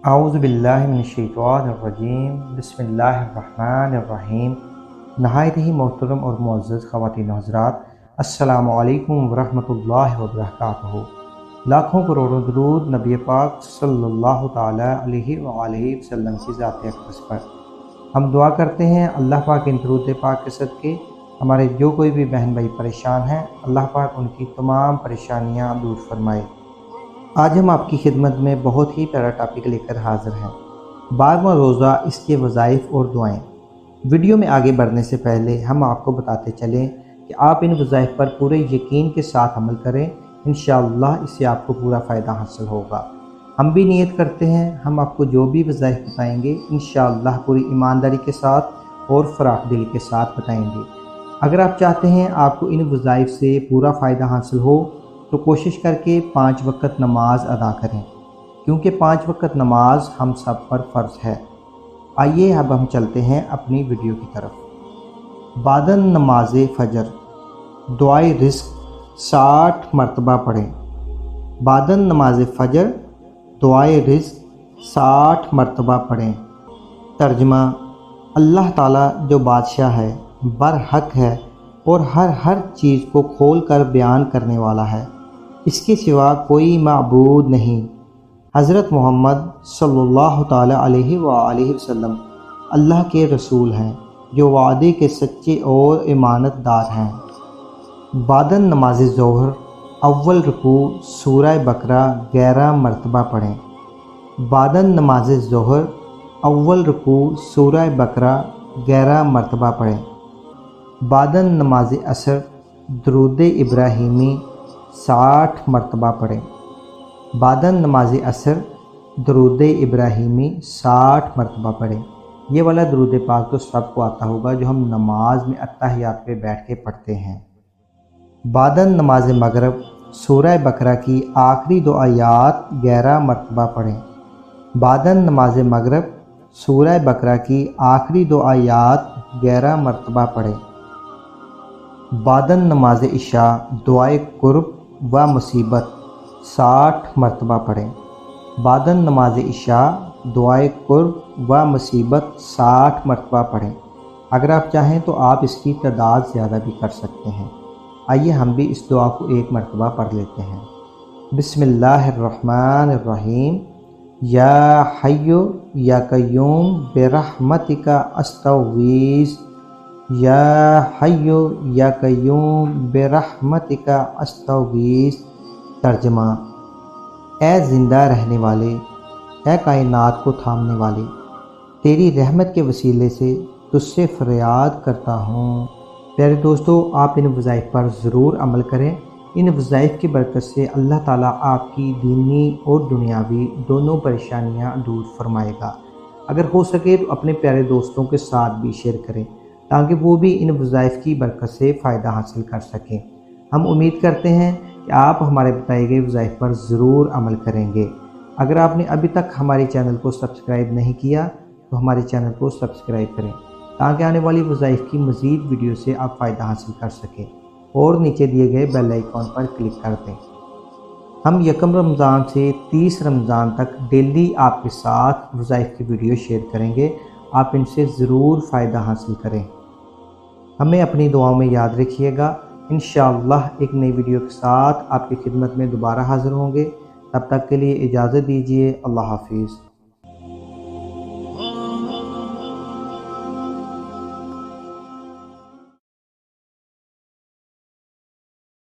اعوذ باللہ من الشیطان الرجیم، بسم اللہ الرحمن الرحیم۔ نہایت ہی محترم اور معزز خواتین و حضرات، السلام علیکم ورحمۃ اللہ وبرکاتہ۔ لاکھوں کروڑوں درود نبی پاک صلی اللہ تعالیٰ علیہ وآلہ وسلم کی ذات اقدس پر۔ ہم دعا کرتے ہیں اللہ پاک ان درود پاک کے صدقے ہمارے جو کوئی بھی بہن بھائی پریشان ہیں، اللہ پاک ان کی تمام پریشانیاں دور فرمائے۔ آج ہم آپ کی خدمت میں بہت ہی پیارا ٹاپک لے کر حاضر ہیں، 12واں روزہ، اس کے وظائف اور دعائیں۔ ویڈیو میں آگے بڑھنے سے پہلے ہم آپ کو بتاتے چلیں کہ آپ ان وظائف پر پورے یقین کے ساتھ عمل کریں، انشاءاللہ اس سے آپ کو پورا فائدہ حاصل ہوگا۔ ہم بھی نیت کرتے ہیں ہم آپ کو جو بھی وظائف بتائیں گے انشاءاللہ پوری ایمانداری کے ساتھ اور فراخ دل کے ساتھ بتائیں گے۔ اگر آپ چاہتے ہیں آپ کو ان وظائف سے پورا فائدہ حاصل ہو تو کوشش کر کے 5 وقت نماز ادا کریں، کیونکہ 5 وقت نماز ہم سب پر فرض ہے۔ آئیے اب ہم چلتے ہیں اپنی ویڈیو کی طرف۔ بعد نماز فجر دعائے رزق 60 مرتبہ پڑھیں۔ بعد نماز فجر دعائے رزق 60 مرتبہ پڑھیں۔ ترجمہ: اللہ تعالیٰ جو بادشاہ ہے، برحق ہے اور ہر چیز کو کھول کر بیان کرنے والا ہے، اس کے سوا کوئی معبود نہیں۔ حضرت محمد صلی اللہ تعالیٰ علیہ وآلہ وسلم اللہ کے رسول ہیں جو وعدے کے سچے اور امانت دار ہیں۔ بعد نماز ظہر اول رکوع سورہ بقرہ 11 مرتبہ پڑھیں۔ بعد نماز ظہر اول رکوع سورہ بقرہ 11 مرتبہ پڑھیں۔ بعد نماز عصر درود ابراہیمی 60 مرتبہ پڑھیں۔ بعد نماز عصر درود ابراہیمی 60 مرتبہ پڑھیں۔ یہ والا درود پاک تو سب کو آتا ہوگا جو ہم نماز میں اتحیات پہ بیٹھ کے پڑھتے ہیں۔ بعد نماز مغرب سورہ بقرہ کی آخری 2 آیات 11 مرتبہ پڑھیں۔ بعد نماز مغرب سورہ بقرہ کی آخری 2 آیات 11 مرتبہ پڑھیں۔ بعد نماز عشاء دعائے قرب و مصیبت 60 مرتبہ پڑھیں۔ بعد نماز عشاء دعائے قرب و مصیبت 60 مرتبہ پڑھیں۔ اگر آپ چاہیں تو آپ اس کی تعداد زیادہ بھی کر سکتے ہیں۔ آئیے ہم بھی اس دعا کو 1 مرتبہ پڑھ لیتے ہیں۔ بسم اللہ الرحمن الرحیم۔ یا حی یا قیوم برحمتک استغیث۔ یا حی یا قیوم برحمتک استغیث۔ ترجمہ: اے زندہ رہنے والے، اے کائنات کو تھامنے والے، تیری رحمت کے وسیلے سے تجھ سے فریاد کرتا ہوں۔ پیارے دوستو، آپ ان وظائف پر ضرور عمل کریں۔ ان وظائف کی برکت سے اللہ تعالیٰ آپ کی دینی اور دنیاوی دونوں پریشانیاں دور فرمائے گا۔ اگر ہو سکے تو اپنے پیارے دوستوں کے ساتھ بھی شیئر کریں تاکہ وہ بھی ان وظائف کی برکت سے فائدہ حاصل کر سکیں۔ ہم امید کرتے ہیں کہ آپ ہمارے بتائے گئے وظائف پر ضرور عمل کریں گے۔ اگر آپ نے ابھی تک ہمارے چینل کو سبسکرائب نہیں کیا تو ہمارے چینل کو سبسکرائب کریں تاکہ آنے والی وظائف کی مزید ویڈیو سے آپ فائدہ حاصل کر سکیں، اور نیچے دیے گئے بیل آئیکن پر کلک کر دیں۔ ہم 1 رمضان سے 30 رمضان تک ڈیلی آپ کے ساتھ وظائف کی ویڈیو شیئر کریں گے۔ آپ ان سے ضرور فائدہ حاصل کریں۔ ہمیں اپنی دعاؤں میں یاد رکھیے گا۔ انشاءاللہ ایک نئی ویڈیو کے ساتھ آپ کی خدمت میں دوبارہ حاضر ہوں گے۔ تب تک کے لیے اجازت دیجیے۔ اللہ حافظ۔